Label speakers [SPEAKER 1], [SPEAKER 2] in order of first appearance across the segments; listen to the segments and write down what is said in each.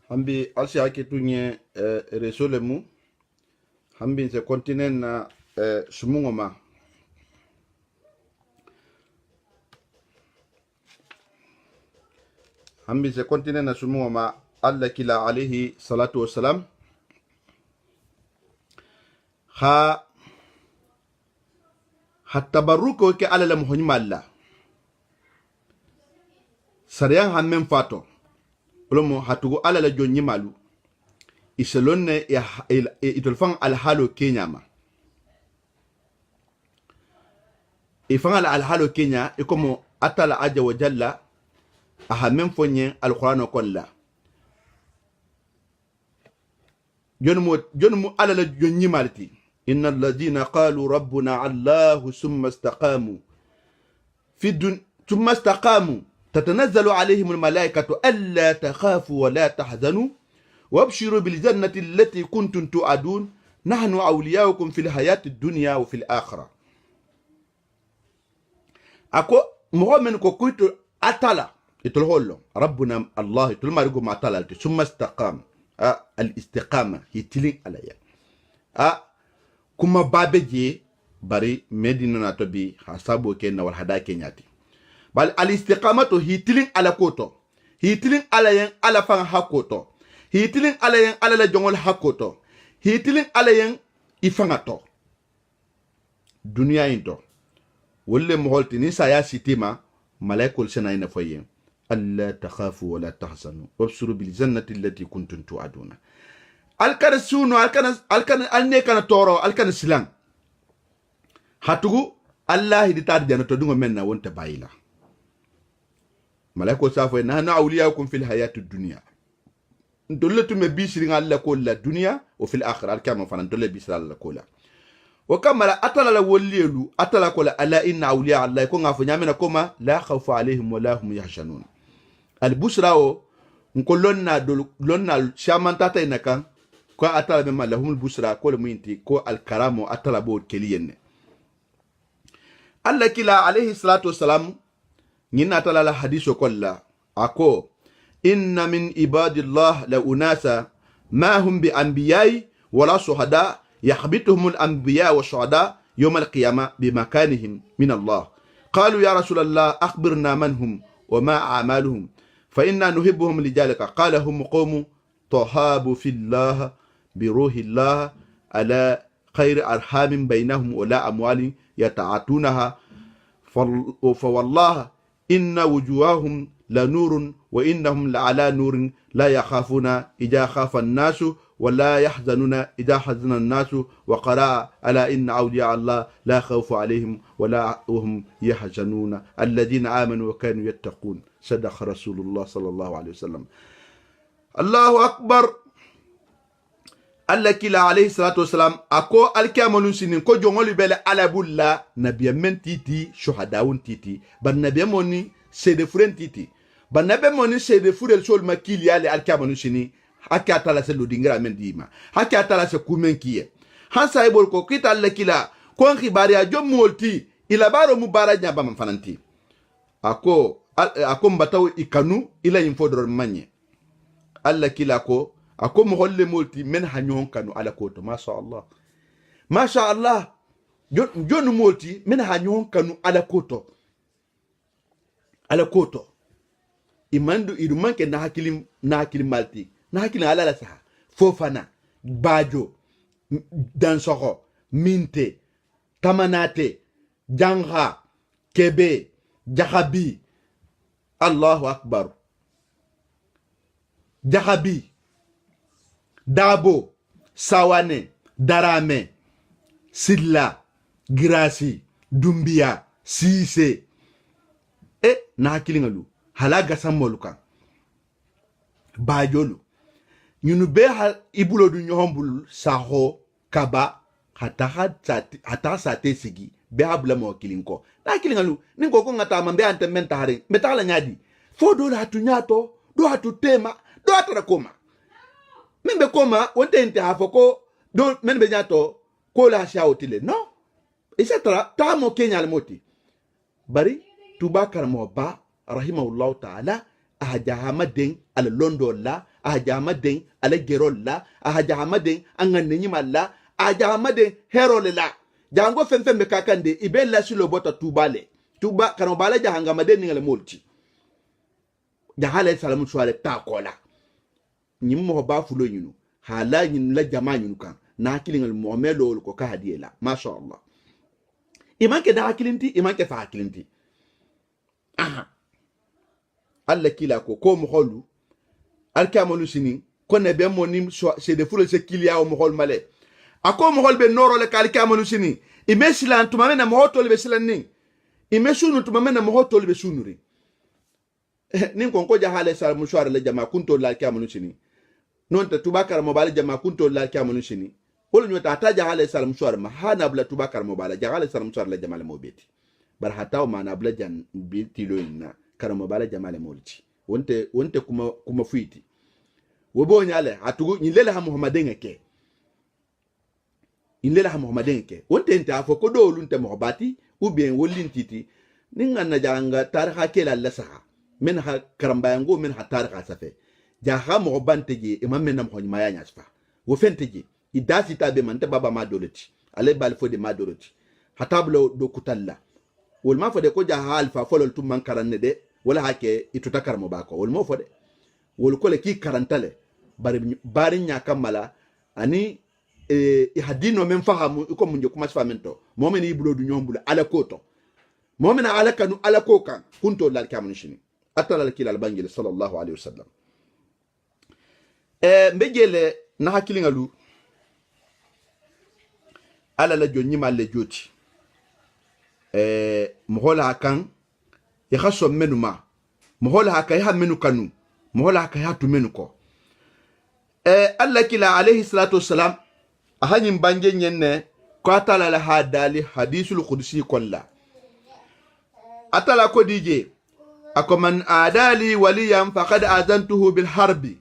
[SPEAKER 1] hambi alsi ake tunye resole mu hambi se kontinen na sumungo ma hambi se kontinen na sumungo ma alla kila alayhi salatu wassalam tabarruko ke ala la muhimma alla sariyan hammen fato olomo hatugo ala la jonni malu iselonne itolfan alhalo kenyama ifan alhalo kenya ikomo atala aja wa jalla ahammen fonye alquran kolla jonmu ala la jonni malti inna alladhina qalu rabbuna allah summa istaqamu ثم استقاموا تتنزل عليهم الملائكة ألا تخافوا ولا تحزنوا وابشروا بالجنة التي كنتم توعدون نحن أولياؤكم في الحياة الدنيا وفي الآخرة. أكو مؤمن كوكويت أتلا يتلهولو ربنا الله يتلما رجوم أتلا ثم استقام الاستقامة يتلين عليا كما بابجي bari medina na tobi hasabu kenna wal hada kenyati bal al istiqamatu hitilin ala koto hitilin ala yen ala fan hakoto hitilin ala yen ala la jongol hakoto hitilin ala yen ifangato dunia into wolle mo holti ni saya sitima malaikul sena ina foyen alla takhafu wala tahzanu wabsuru bil jannati allati kuntum tu'aduna alkana suno alkana alnekana toro alkana silang hatugu allah di tar janato dungo menna wonta bayila malaiko safo nahnu awliyaukum fil hayati dunya ndolatu me bisiri ngalla ko la dunya o fil akhirah alkama fanan dolle bisira alla ko la wa kamala atala la wolelu atala ko la ala inna awliya allah ko ngafo nyamena koma la khawfu alaihim wala hum yahzanun al busra o nko lonna shamantata inaka ko atala be malahum busra ko le minti ko al karamo atala bo keliyenne Allah kila alayhi salatu wassalam ngina talala hadiso kolla ako inna min ibadillah la unasa ma hum bi anbiya'i wala shuhada yahbituhum al anbiya wa shuhada yawm al qiyamah bi makanihim min Allah qalu ya rasul Allah akhbirna man hum wa ma a'maluhum fa inna nuhibbuhum lidhalika qala hum qawmu tahabu fillah bi ruhillah ala خير أرحام بينهم ولا أموال يتعاطونها فوالله إن وجوههم لنور وإنهم لعلى نور لا يخافون إذا خاف الناس ولا يحزنون إذا حزن الناس وقرأ ألا إن أولياء الله لا خوف عليهم ولا هم يحزنون الذين آمنوا وكانوا يتقون صدق رسول الله صلى الله عليه وسلم. الله أكبر. Allah kila alayhi salatu wassalam ako alkiamonun sinin ko jongoli bele alabulla nabiya men titi shuhadaun titi ban nabiya moni sede furen titi ban nabiya moni sede furel sol makili ale alkiamonun sini hakka atala se lodingra men dima hakka atala se kumen kiye hansa ibol ko kita Allah kila ko khibari a jomolti ila baro mubaraja ba man fananti ako mbataw ikanu ila infodor manye Allah kila ko ako moholle molti men hanyon kanu ala koto masha Allah jonu molti men hanyon kanu ala koto imandu irumanke na hakili malti na hakili ala la saha fofana bajo dansoko minte tamanate jangha kebe jahabi Allahu akbar jahabi Dabo, Sawane, Darame, Silla, Grasi, Dumbia, Sise. Na hakilingalu. Halaga samoluka. Bajolu. Nyunu be ibulo du nyohombulu saho kaba hata sate sigi be habula mo kilinko. Na hakilingalu ningo ko ngata mambe ante mentare. Metala nyadi. Fo do hatu nyato, do hatu tema, do hatu koma. Membe koma wonte ente hafoko do menbe nyato ko la sha otile no etc. Tamo Kenya almoti bari tubakar mo ba rahimahullahu ta'ala ahajahama den ala londo la ahaja hamaden ala gerol la ahaja hamaden anganne nyima la ahaja hamaden herol la jango fembe kakande ibella silo bota tubale tuba kano bala jahanga maden ngale molti jahala salamu swale ta kola nyimmo ba fulo nyinu hala nyin la jama nyinu kan na hakilingal mu'amelo ko ka hadiela masha Allah imanke da hakilinti imanke fa hakilinti aha alla kila ko mo holu alkamonu sini ko ne be monim c'est de fulo se kilia o mo hol male ako mo hol be noro le kalkamonu sini imesilan tumamena mo hotol be silanin imesunu tumamena mo hotol be sunuri nin kon ko jahala salamu swale la jama kunto la alkamonu sini non ta tubakar mo bala jama kunto la alkamonu sini wala nyota ata jahala salamu swale ma hana bla tubakar mo bala jahala salamu swale la jama mo beti bar hataw mana bla jan biti loyna karamo bala jamale molti wonte kuma fuiti wobo nyale atugo nyilela ha muhammadin ke inlela ha muhammadin ke wonte enta afo ko do lunte mohbati ou bien wolintiti ninga na janga tarha kela la saha men ha karamba yango men ha tarha safe jaha mohbante je imam men nam honyma ya nyasfa wo fente je idasi tabe man te baba ma doloti ale bal fo de ma doloti hatablo do kutalla wol ma fode ko jaha alfa folol tum man karanne de wala hake ituta karmo bako wol mo fode wol ko le ki karantale bari nya kamala ani hadino men fahamu ko munje kuma famento momen iblo du nyombula ala koto momen ala kanu ala kokan kunto lal kamun shini atala al kilal bangil sallallahu alaihi wasallam mbejele na hakilingalu ala la jonni malle joti mohola kan ya khaso menu ma mohola haka ya menu kanu mohola haka ya tu menu ko alla kila alayhi salatu wassalam ahanyin banje nyenne ko atala la hadali hadisul qudsi kolla atala ko dije akoman adali waliyan faqad azantuhu bil harbi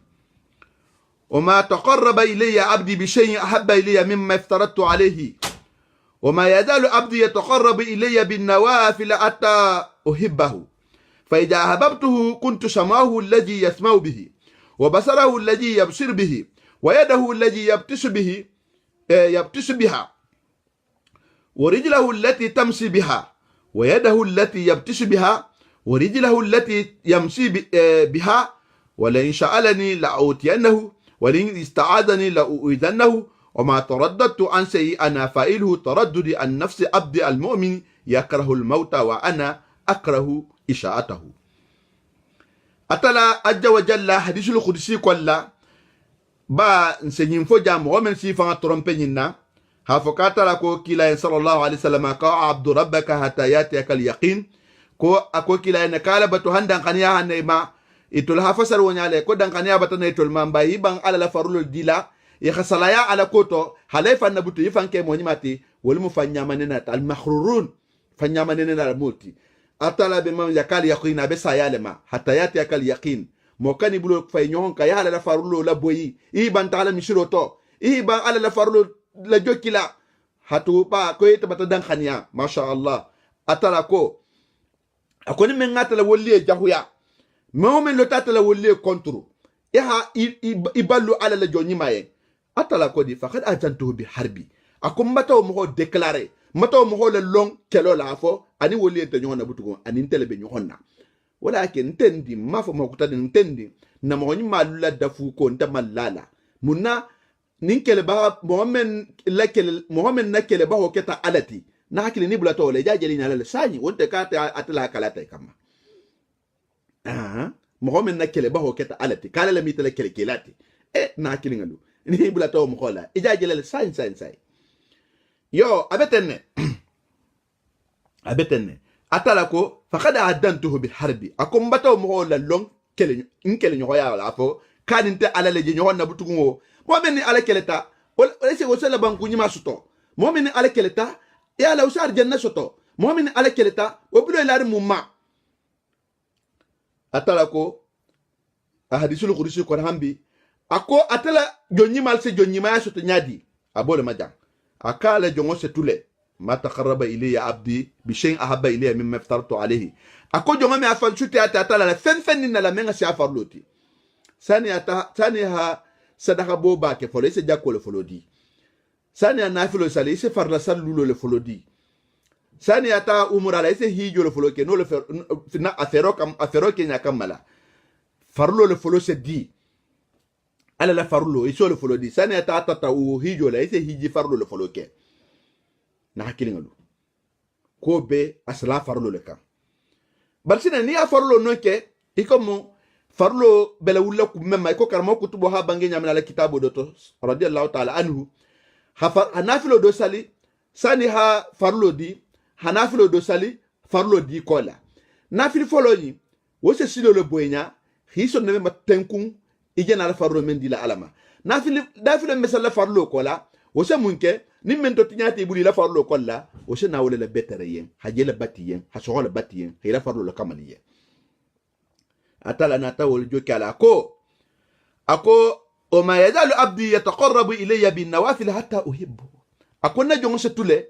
[SPEAKER 1] وما تقرب إلي عبدي بشيء أحب إلي مما افترضت عليه وما يزال عبدي يتقرب إلي بالنوافل حتى أحبه فإذا أحببته كنت سمعه الذي يسمع به وبصره الذي يبصر به ويده الذي يبطش بها ورجله التي تمشي بها ويده التي يبطش بها ورجله التي يمشي بها ولئن سألني لأعطينه ولئن استعاذني لأؤذنه وما ترددت عن شيء أنا فاعله ترددي عن نفس عبد المؤمن يكره الموت وأنا أكره إشاءته أتلا أجا وجل حديث القدسي كلا با نسيين فجام ومن سيفا ترمبيننا هافكاتا لكو كلا صلى الله عليه وسلم كا عبد ربك حتى ياتيك اليقين كو أكو كلا نكالا بتوهندان قنيا هنما itul hafasar wonyale ko dankania batana itul mamba hibang ala la farulo dila ya khasalaya ala koto halaifa nabutu yifanke monyimati walimu fanya manena al makhrurun fanya manena al multi atala be mam yakal yaqina be sayalema hatta yati yakal yaqin mokani bulo fay nyon ka ya ala la farulo la boyi iban taala mishiroto iban ala la farulo la jokila hatu pa ko ita bata dankania masha Allah atala ko akoni mengata la wolli jahuya momen lo tatala wolle kontro yaha iballu ala la joni maye atala ko di faqad ajantu bi harbi akum mataw mo déclarer mataw mo le long kelo la fo ani wolle te nyona butugo ani telebe nyonna walakin tendi mafo mo kutadin tendi na mo nyima la dafu ko ntamalala munna ninkele ba momen nakele ba ho keta alati na hakili ni bulato le jajeli na la sani wonte kata atala kalata kama mohamed na kele ba ho keta alati kala la mitala kele kelati na kilingalu ni bula taw mo xola ija jele sai yo abetenne atala ko faqad adantuhu bil harbi akum bataw mo xola long kele nkele nyo ya la fo kaninte ala le nyo na butugo mohamed ni ala keleta wala se wosala banku nyima suto mohamed ni ala keleta ya la usar janna suto mohamed ni ala keleta obulo ilari mumma atala ko ahadisul qudsi ko hambi ako atala jonni mal se jonni ma so to nyadi abole majam akala jongo se tule ma taqarraba ilayya abdi bi shay'in ahabba ilayya mimma aftartu alayhi ako jongo me afal chuti atala la fen na la menga si afarloti sani ha sadaka bo ba ke folo ise jakko le folo di sani ya nafilo sale ise farla sallulo le folo di sani ata umura la ise hijo le folo ke no le na afero ke nya kamala farlo le folo se di ala la farlo iso le folo di sani ata tata u hijo la ise hiji farlo le folo ke na hakili ngalu ko be asla farlo le kam barsina ni a farlo no ke ikomo farlo bela wulla ku memma ko karamo kutubo ha bangi nyamna la kitabu doto radiyallahu ta'ala anhu hanafilo do sali sani ha farlo di hanafilo do sali farlo di kola nafil folo ni wose silo le boynya hiso ne ma tenkun ijena la farlo men di la alama nafil mesala farlo kola wose munke ni men to tinyati buli la farlo kola wose na wole la betere yen hajela batiyen hasogo la batiyen hila farlo la kamaliye atala nata wol joki ala ako o ma yazalu abdi yataqarrabu ilayya bin nawafil hatta uhibbu akonna jongo setule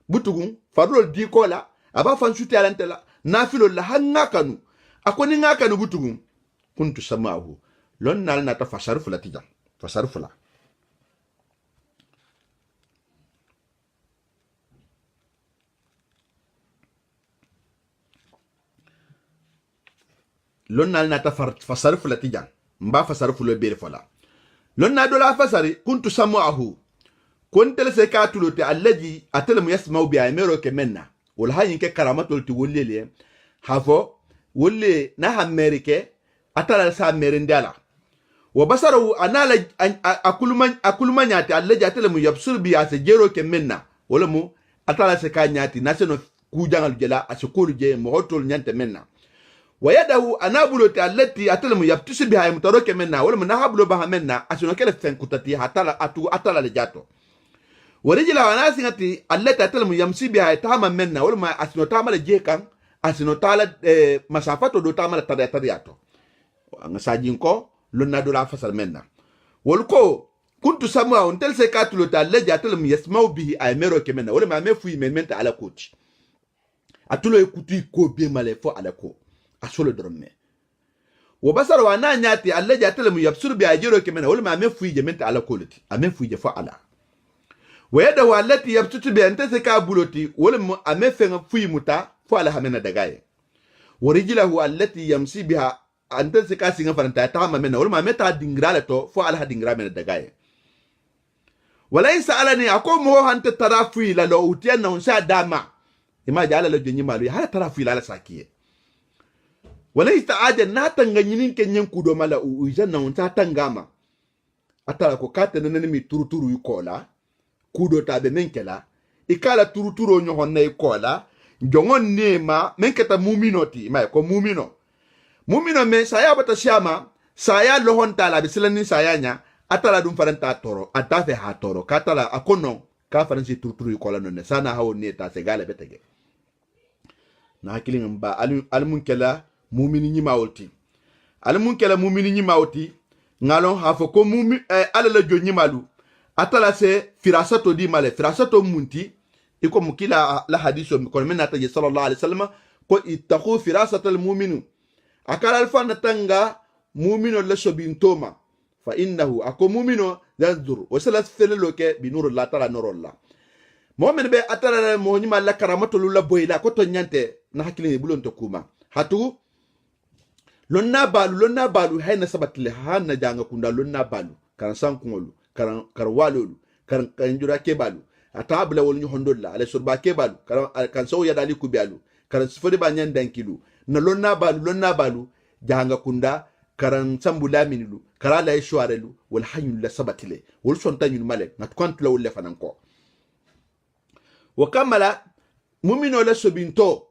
[SPEAKER 1] butugun farlo di kola aba fan shuti alantela nafilo la hangakanu akoni ngakanu butugun kuntu samahu lon nal nata fasarfu la tijan fasarfu la lon nal nata fasarfu la tijan mba fasarfu le bere fola lon na dola fasari kuntu samahu kuntel se katuluti allaji atel mu yasmau bi amero ke menna wal hayin ke karamatul ti wollele hafo wolle na hamerike atala sa merindala wa basaru anala akulman nyati allaji atel mu yabsur bi ase jero ke menna wala mu atala se ka nyati naseno kujangal jela asukulu je mo hotol nyante menna ويده أنابلو التي أتلم يبتسي بها متروك منا ولم نهبلو بها منا أسنو كلا فنكتتي أتلا لجاتو ورجل وناسنتي التي أتلم يمسي بها تاما منا ولم أسنو تاما لجيكا أسنو تالا مسافة دو تاما لترياتو ساجينكو لنا دولا فصل منا ولكو كنت سموا انتل سيكاتلو الذي أتلم يسمو به أميرو كمنا ولم أمفوي من منت على كوتش أتلو يكوتي كو بيمالي فو على كو asolo dorme wo basar wa na nyati allaji atalamu yabsur bi ajiro kemena wala ma mefu je menta ala koloti amefu je fa ala wa yada wa allati yabtutu bi anta ka buloti wala ma amefe fu muta fa ala hamena dagaye wa rijlahu allati yamsi biha anta ka singa faranta ta ma mena wala ma meta dingrala to fa ala dingra mena dagaye walaysa alani akomo hanta tarafu la lo utiana unsa dama ima jala la jonyi malu hala tarafu la sakiye wala istaaja na tanga nyinin kenyen kudo mala uija na unta tangama atala ko kata nene mi turuturu yukola kudo tabe menkela ikala turuturu nyo honna ikola njongon nema menketa muminoti mai ko mumino me saya bata shama saya lohon tala bisilani sayanya atala dum faranta toro atafe ha toro katala akono ka faransi turuturu yukola nonne sana hawo ne ta segale betege na hakilin ba almunkela mumini nyima wolti alamun kala mumini nyima wolti ngalon hafo ko ala la jo nyimalu atala se firasato di male firasato munti iko mukila la hadiso ko men nata sallallahu alaihi wasallam ko ittaqu firasatal mu'minu akala alfana tanga mu'mino la sobintoma fa innahu ako mu'mino yanzur wasala felloke bi nurullah ta'ala nurullah mu'min be atala mo nyima la karamatul la boyla ko to nyante na hakili bulon to kuma hatu lonna balu hayna sabatle hanna janga kunda lonna balu kan sankungolu kan walolu kan kanjura ke balu atabla wol nyondolla ala surba ke balu kan so ya dali kubialu kan sifode ba nyan dankilu na lonna balu janga kunda karan sambula minilu karala yshwarelu wal hayul la sabatle wol sontanyul male nat kwantula wol lefananko wa kamala mumino la sobinto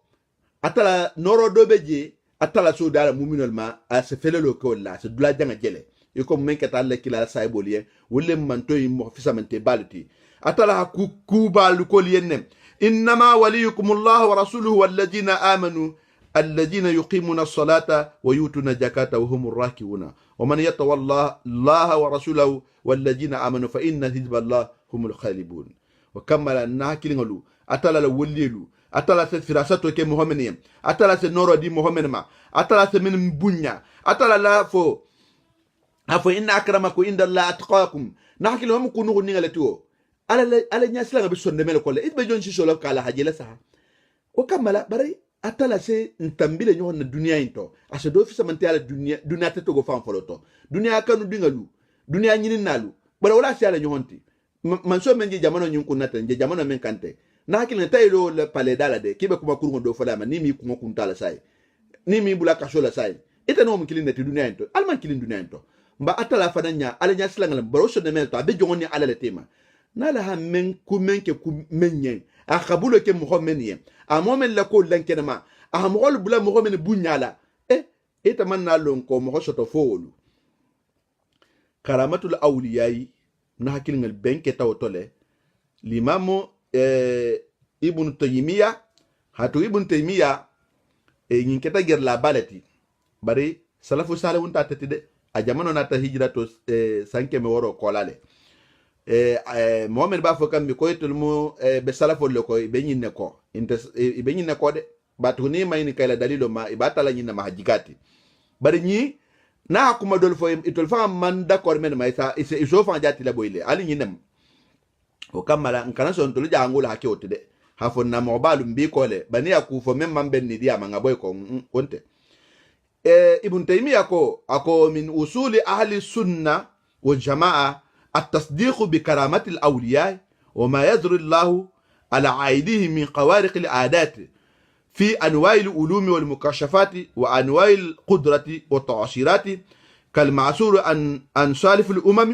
[SPEAKER 1] atala noro dobeje atala so dala muminol ma a se felelo ko la se dula janga jele e ko men kata le kila saiboliye wolle manto yi mo fisamente balti atala ku balu ko liyenem inma waliyukumullahu wa rasuluhu walladina amanu alladina yuqimuna as-salata wa yutuna zakata wa humur rakiuna wa man yatawalla allaha wa rasulahu walladina amanu fa inna hizballahi humul ghalibun wa kamala nakilingalu atala la wollelu atala se firasato ke muhammadiyam atala se noro di muhammad ma atala se min bunya atala la fo afo inna akramakum inda Allah atqakum na hakilo mu kunu ni ngale tuo ala nyasla ngabe sonde mele kolle itbe jonsi solo kala hajela sa o kamala bari atala se ntambile nyon na dunia into ase do fisa mante ala dunia te togo fam foloto dunia kanu dingalu dunia nyini nalu bara wala se ala nyonti man so menje jamano nyun kunata nje jamano men kante na hakilo taylo le pale dala de kibe kuma kurungo do fala ma ni mi kuma kuntala sai ni mi bula kashola sai ita no mkilin na dunia into alman kilin dunia into mba atala fananya ala nyasla ngala baro so de melto abe jongoni ala le tema nala ha men kumenke kumenyen a khabulo ke muhammen yen a momen la ko lankenema a mogol bula muhammen bunyala eta man na lon ko mo soto fowolu karamatul awliyai na hakil ngal benke tawtole limamo ibn taymiya hatu ibn taymiya nyin keta ger la balati bari salafu salihun ta tetide a jamano na ta hijra to sanke me woro kolale mohamed ba fo kam mi koytul mu be salafo le ko be nyinne ko be nyinne ko de batu ni may ni kala dalilo ma ibata la nyinna ma hajikati bari nyi na kuma dol fo itol fa man d'accord men may sa iso fa jati la boyle ali nyinem o kamala nkana so ntolu jangula hakiote de hafo na mo balu mbi ko le bani aku fo men man ben ni dia manga boy ko konte ibn taymiya ko ako min usuli ahli sunna wal jamaa التصديق بكرامات الأولياء وما يجري الله على عائدهم من خوارق العادات في أنواع العلوم والمكاشفات وأنواع القدرة والتعصيرات كالمعصور عن سالف الأمم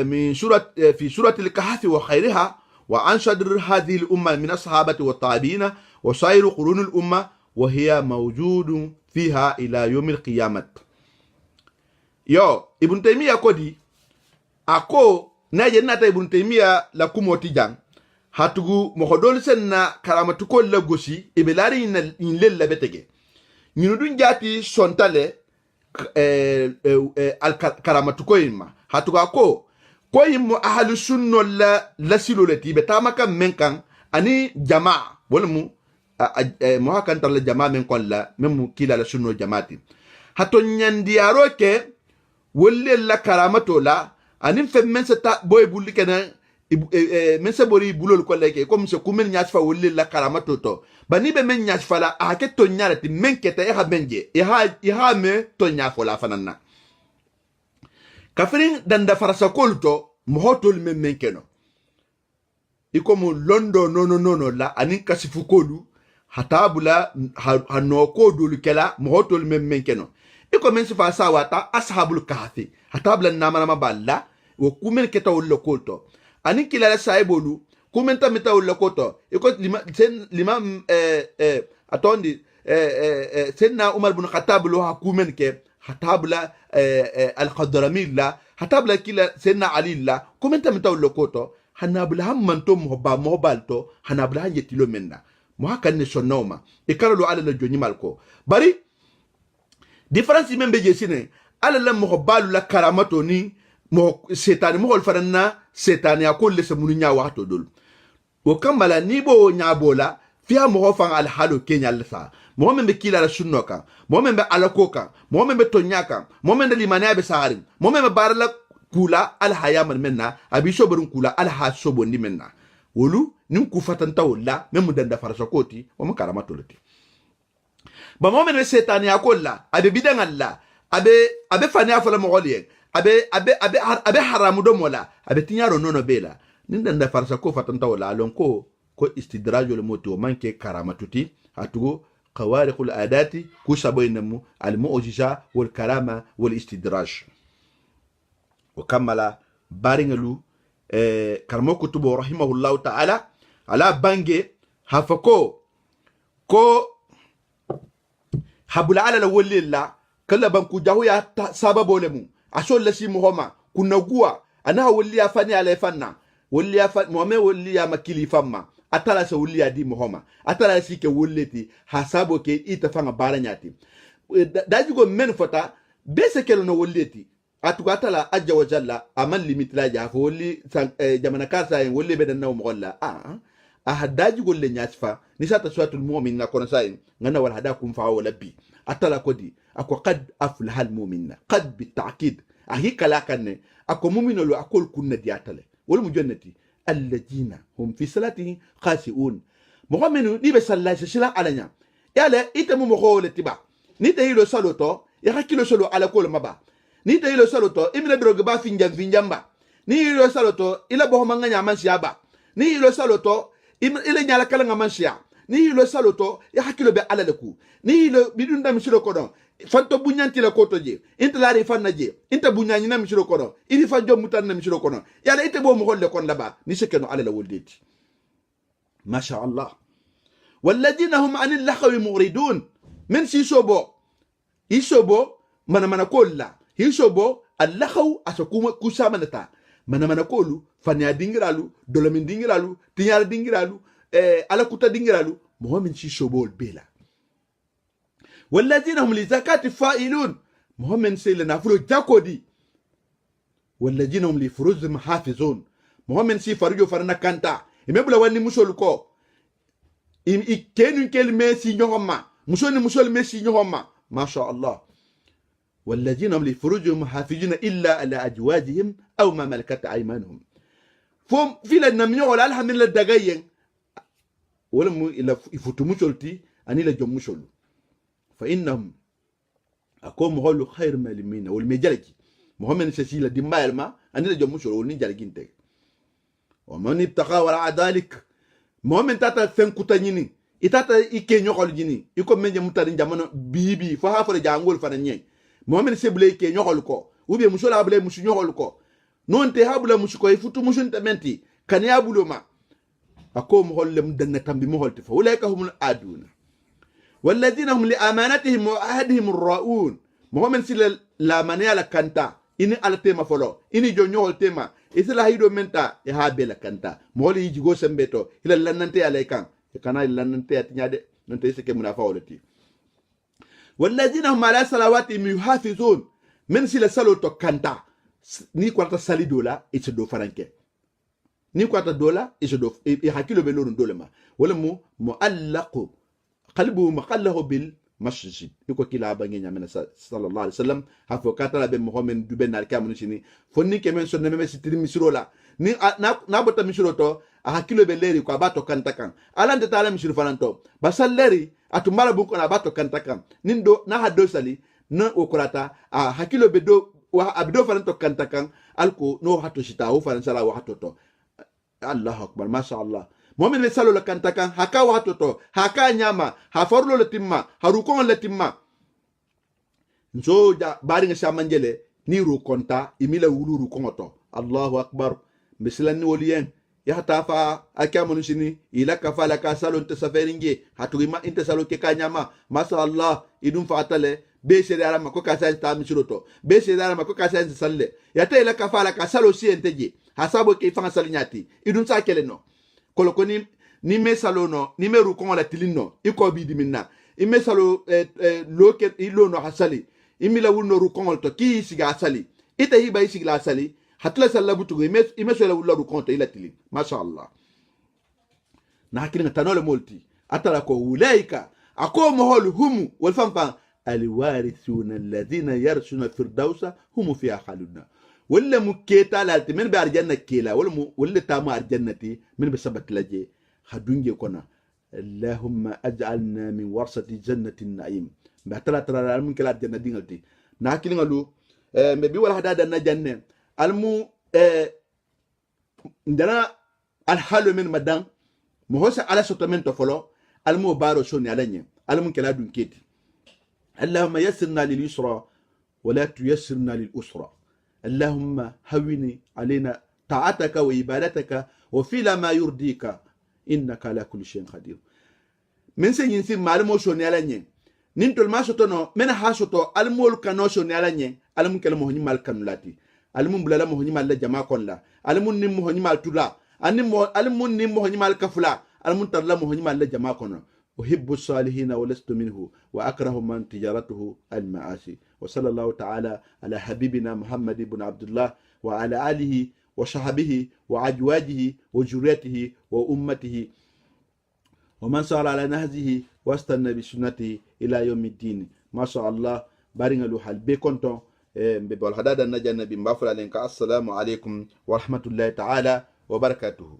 [SPEAKER 1] من في سورة الكهف وخيرها وعن صدر هذه الأمة من الصحابة والتابعين وسائر قرون الأمة وهي موجود فيها إلى يوم القيامة. ابن تيمية كودي أكو ناجي ناتا ابن تيمية لكم وتيجان هاتوغو مخدول سنة كرامتكو لغوشي إبلاري إنلل لبتغي نينودون جاتي شونتالي الكرامتكو إما هاتوغو أكو كو إمو أهل سنو لسيلو لتي بتامكا منكان أني جماعة ولمو moha kan tar la jama men kon la memu kila la sunno jamaati hato nyandi aroke wolle la karamato la anim fe men ta boy bulli kana men se bori bulol ko leke comme se kumen nyaas fa wolle la karamato to bani be men nyaas fa la a ke to nyaarati men keta e ha benje e ha me to nyaafo la fananna kafirin danda farasa kolto mohotol men keno ikomo londo nono la anin kasifu kolu hatabula hanoko dulu kela mohotol men keno iko men sifa sawata ashabul kahfi hatabla namana balla wo kumen keta wol kolto anin kila saibolu kumen tamita wol koto iko lima atondi senna umar ibn khattab lo hakumen ke hatabla al-qadrami la hatabla kila senna ali la kumen tamita wol koto hanabla hammanto mobalto hanabla yetilo menna mo hakanne sonnoma e karalo ala la joni malko bari difference membe jesine ala la mo balu la karamato ni mo setani mo hol faranna setani akol se munu nya wato dol o kamala ni bo nya bola fiya mo fan al halu kenya lsa mo membe kila la sunnoka mo membe ala koka mo membe tonyaka mo membe limania be sahari mo membe barla kula al hayaman menna abi soborun kula al ha sobondi menna wolu nin ku fatanta wala memu danda farasa koti o mo karamato lati ba mo men setani akolla abe bidan alla abe fani afala mo goliye abe haramu do mola abe tinyaro nono bela nin danda farasa ko fatanta wala lon ko istidrajul moto manke karamatuti hatugo قوارق العادات كسبينمو المعجزة والكرامة والاستدراج وكمل بارنلو كرمو كتبه رحمه الله تعالى على بانجي هفكو habul ala la wolilla kala banku jahu ya sababu lemu asol la si muhoma kuna gua ana wolli ya fani ala fanna wolli ya fa muhammad wolli ya makili famma atala sa wolli ya di muhoma atala si ke wolleti hasabo ke ita fanga baranyati daji go men fota bese kelo no wolleti atuka atala ajja wa jalla aman limit la ja wolli jamana kasa en wolli be dan naw mo golla ahadaji golle nyasfa ni sata suratul mu'min na kono sai ngana wal hadakum fa wala bi atala kodi ako qad aflaha al mu'minna qad bi ta'kid ahi kala kanne ako mu'minolu akol kunna diatale wal mujannati alladina hum fi salatihim khashi'un mo menu ni be sallaji sila alanya yale ite mo ko le tiba ni te yilo saloto ya hakilo solo ala ko maba ni te yilo saloto imina droge ba finjamba ni yilo saloto ila bo manganya man siaba ni yilo saloto ile nyala kala ngamansia ni yilo saloto ya hakilo be ala leku ni yilo bidunda misiro kono fanto bunyanti la koto je inta lari fanna je inta bunyani na misiro kono ini fa jom mutan na misiro kono yala ite bo mo holle kon laba ni sekeno ala la woldeti ma sha Allah walladina hum anil lahwi muridun men si sobo isobo mana kolla hisobo allahau asakuma kusamanata mana kolu fanya dingiralu dolamin dingiralu tinyara dingiralu ala kuta dingiralu muhammin si sobo bela walladina hum li zakati fa'ilun muhammin sai la nafulu jakodi walladina hum li furuzihim hafizun muhammin si farujo farana kanta imebula wani musol ko ikenu kel mesi nyohoma musol mesi nyohoma ما شاء الله والذين هم لفروجهم حافظون إلا على أزواجهم أو ما ملكت أيمانهم فهم في لنا من يقول الحمد لله دقايق ولم يفتموشلتي أني لجموشل فإنهم أكون مهول خير مالمين والمجالكي مهم سيسيلا دماء الماء أني لجموشل ونجالكين تك ومن ابتغى وراء ذلك مهم تاتا سنكتانيني itata ike nyokol jini iko menje mutari jamano bibi fa ha fo jangol fa nyen momen sebule ike nyokol ko ube musola abule musu nyokol ko non te habula musu ko futu musun tamenti kan ya buloma ako mo hollem danna tambi mo holti fa ulaika humul aduna walladina hum li amanatihim wa ahdihim arraun momen sil la maniala kanta ini ala tema folo ini jo nyokol tema isla hido menta e ha bela kanta mo holi jigo sembeto ila lannante alaykan kana ilannante atinyade nante sike munafa wolati walladina hum ala salawatihim yuhafizun men sila salo to kanta ni kwarta sali dola ite do faranke ni kwarta dola ite do e hakilo be lorun dolema wala mu muallaqu qalbu maqallahu bil masjid iko kila bangi nyamena sallallahu alaihi wasallam hafo katala be muhammed du ben alkamu shini fonni kemen sonne meme sitiri misrola ni na bota misro to a hakilo be leri ko abato kantakan alande taala misro fananto basal leri atumbala buko na abato kantakan nindo na hado sali na okurata a hakilo be do wa abdo fananto kantakan alko no hato shita o fansala wa hato to Allahu akbar masha Allah mu'min salo la kantakan haka wa hato to haka nyama haforlo le timma harukon le timma nzo ja bari nga shamanjele ni ru konta imila wuluru konto Allahu akbar mislani woliyen ya tafa akamun shini ila kafala ka salon te saferinge hatuma inte salo ke kanyama masha Allah idum fatale be sere ala mako ka sa ta misroto be sere ala mako ka sa salle ya ta ila kafala ka salo si enteje hasabo ke fanga salinyati idum sa kele no koloko ni me salo no ni me ru kon la tilino iko bi diminna imme salo loke ilo no hasali imila wulno ru kon to ki siga asali ita hiba isigla asali hatla sallabu tugo ime so la wulno ru kon to ila tilin masha Allah na hakina tanole molti atala ko ulaika ako mohol hum wal fanfa alwarithuna alladhina yarsuna firdausa hum fiha khalidun wala muketa la min bi arjanna kila wala tamu arjannati min bi sabat laje hadunge kona allahumma aj'alna min warsati jannati an-na'im ba tala tala min kala janna dingalti na hakili ngalu me bi wala hada na janne almu ndana alhalu min madan mo hosa ala sotamento folo almu baro soni alanye almu kala dun keti اللهم يسرنا لليسرى ولا تيسرنا للأسرى اللهم هوني علينا طاعتك وعبادتك وفعل ما يرضيك إنك على كل شيء قدير من سين ينسي معلومة شوني على نين ننتول ما شتونو من هاشتو المول كانو شوني على نين المون كلام هني مال كانولاتي المون بلا مهني مال جماعة كونلا المون نم مهني مال تولا المون نم مهني مال كفلا المون تلا مهني مال جماعة كونا أحب الصالحين ولست منه وأكره من تجارته المعاصي وصلى الله تعالى على حبيبنا محمد بن عبد الله وعلى آله وصحبه وأزواجه وذريته وأمته ومن سار على نهجه واستنى بسنته إلى يوم الدين. ما شاء الله بارين له حال بكونتون ببول حدادا نجا النبي مبافر عليك. السلام عليكم ورحمة الله تعالى وبركاته.